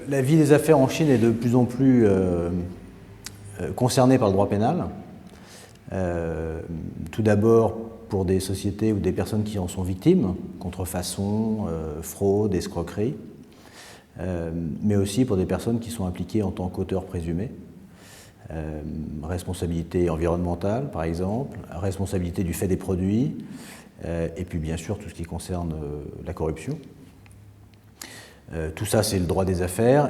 La vie des affaires en Chine est de plus en plus concernée par le droit pénal. Tout d'abord pour des sociétés ou des personnes qui en sont victimes, contrefaçon, fraude, escroquerie, mais aussi pour des personnes qui sont impliquées en tant qu'auteurs présumés. Responsabilité environnementale, par exemple, responsabilité du fait des produits, et puis bien sûr tout ce qui concerne la corruption. Tout ça, c'est le droit des affaires.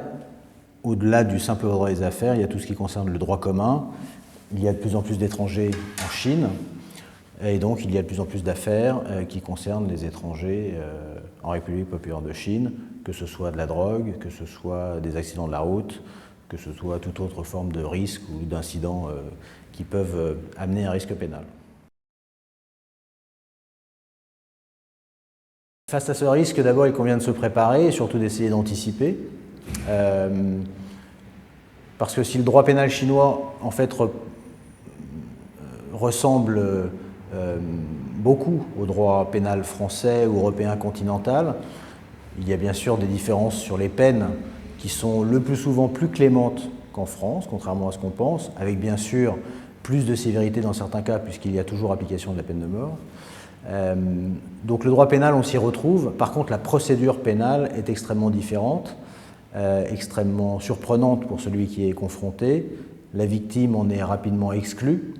Au-delà du simple droit des affaires, il y a tout ce qui concerne le droit commun. Il y a de plus en plus d'étrangers en Chine, et donc il y a de plus en plus d'affaires qui concernent les étrangers en République populaire de Chine, que ce soit de la drogue, que ce soit des accidents de la route, que ce soit toute autre forme de risque ou d'incidents qui peuvent amener un risque pénal. Face à ce risque, d'abord, il convient de se préparer et surtout d'essayer d'anticiper. Parce que si le droit pénal chinois, en fait, ressemble beaucoup au droit pénal français ou européen continental, il y a bien sûr des différences sur les peines qui sont le plus souvent plus clémentes qu'en France, contrairement à ce qu'on pense, avec bien sûr plus de sévérité dans certains cas, puisqu'il y a toujours application de la peine de mort. Donc le droit pénal, on s'y retrouve. Par contre, la procédure pénale est extrêmement différente, extrêmement surprenante pour celui qui est confronté. La victime en est rapidement exclue,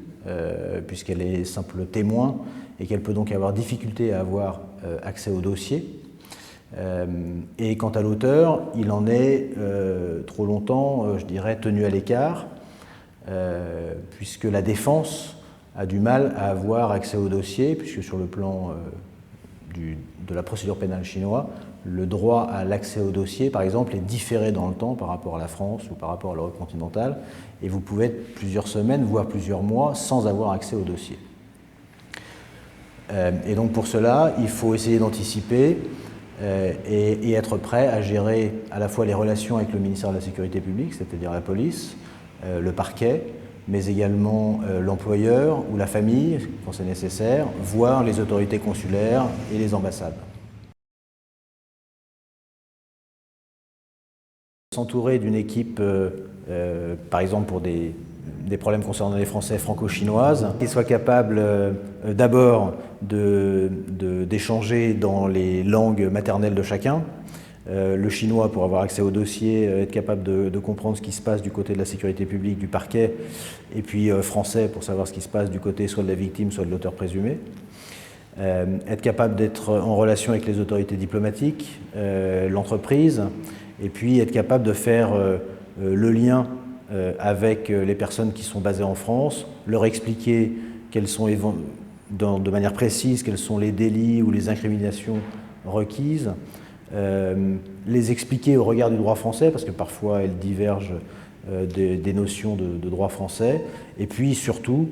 puisqu'elle est simple témoin et qu'elle peut donc avoir difficulté à avoir accès au dossier. Et quant à l'auteur, il en est trop longtemps, je dirais, tenu à l'écart, puisque la défense a du mal à avoir accès au dossier, puisque sur le plan de la procédure pénale chinoise, le droit à l'accès au dossier, par exemple, est différé dans le temps par rapport à la France ou par rapport à l'Europe continentale, et vous pouvez être plusieurs semaines, voire plusieurs mois, sans avoir accès au dossier. Et donc pour cela, il faut essayer d'anticiper et être prêt à gérer à la fois les relations avec le ministère de la Sécurité publique, c'est-à-dire la police, le parquet, mais également l'employeur ou la famille, quand c'est nécessaire, voire les autorités consulaires et les ambassades. S'entourer d'une équipe, par exemple pour des problèmes concernant les Français franco-chinoises, qui soit capable d'abord d'échanger dans les langues maternelles de chacun, le chinois pour avoir accès au dossier, être capable de comprendre ce qui se passe du côté de la sécurité publique, du parquet, et puis français pour savoir ce qui se passe du côté soit de la victime, soit de l'auteur présumé. Être capable d'être en relation avec les autorités diplomatiques, l'entreprise, et puis être capable de faire le lien avec les personnes qui sont basées en France, leur expliquer quels sont de manière précise quels sont les délits ou les incriminations requises, les expliquer au regard du droit français, parce que parfois elles divergent des notions de droit français, et puis surtout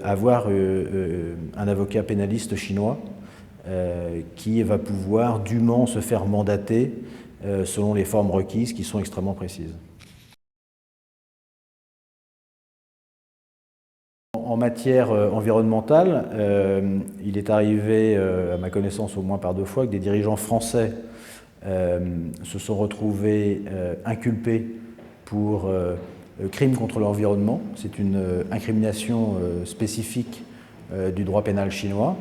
avoir un avocat pénaliste chinois qui va pouvoir dûment se faire mandater selon les formes requises qui sont extrêmement précises. En matière environnementale, il est arrivé, à ma connaissance au moins par 2 fois, que des dirigeants français se sont retrouvés inculpés pour crimes contre l'environnement. C'est une incrimination spécifique du droit pénal chinois.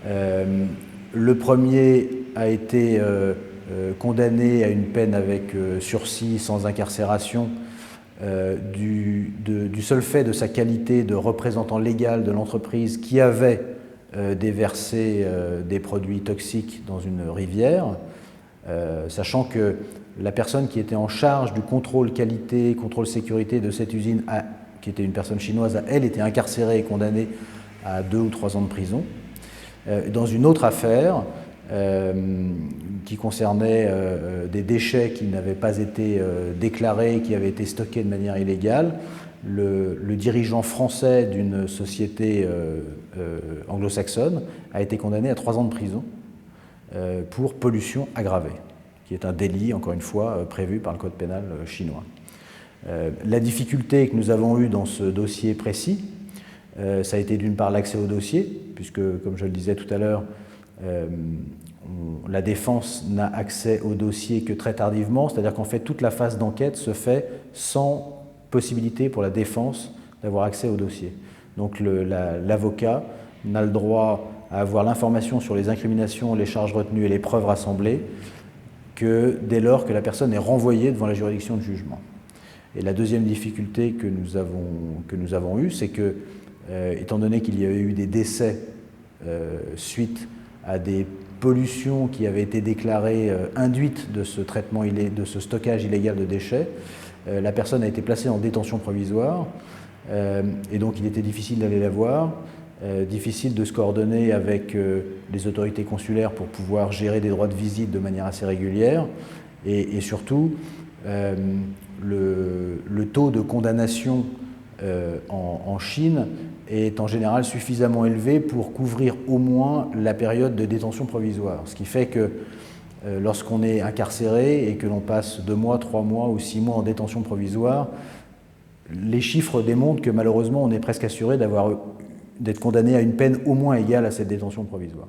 Le premier a été condamné à une peine avec sursis sans incarcération du seul fait de sa qualité de représentant légal de l'entreprise qui avait déversé des produits toxiques dans une rivière, sachant que la personne qui était en charge du contrôle qualité, contrôle sécurité de cette usine, qui était une personne chinoise, elle était incarcérée et condamnée à 2 ou 3 ans de prison. Dans une autre affaire qui concernait des déchets qui n'avaient pas été déclarés, qui avaient été stockés de manière illégale, le dirigeant français d'une société anglo-saxonne a été condamné à 3 ans de prison pour pollution aggravée, qui est un délit, encore une fois, prévu par le code pénal chinois. La difficulté que nous avons eue dans ce dossier précis, ça a été d'une part l'accès au dossier, puisque, comme je le disais tout à l'heure, la défense n'a accès au dossier que très tardivement, c'est-à-dire qu'en fait toute la phase d'enquête se fait sans possibilité pour la défense d'avoir accès au dossier. Donc l'avocat n'a le droit à avoir l'information sur les incriminations, les charges retenues et les preuves rassemblées que dès lors que la personne est renvoyée devant la juridiction de jugement. Et la deuxième difficulté que nous avons eue, c'est que, étant donné qu'il y avait eu des décès suite à des pollutions qui avaient été déclarées induites de ce traitement, de ce stockage illégal de déchets, la personne a été placée en détention provisoire, et donc il était difficile d'aller la voir, difficile de se coordonner avec les autorités consulaires pour pouvoir gérer des droits de visite de manière assez régulière, et surtout le taux de condamnation en Chine est en général suffisamment élevé pour couvrir au moins la période de détention provisoire. Ce qui fait que lorsqu'on est incarcéré et que l'on passe 2 mois, 3 mois ou 6 mois en détention provisoire, les chiffres démontrent que malheureusement on est presque assuré d'être condamné à une peine au moins égale à cette détention provisoire.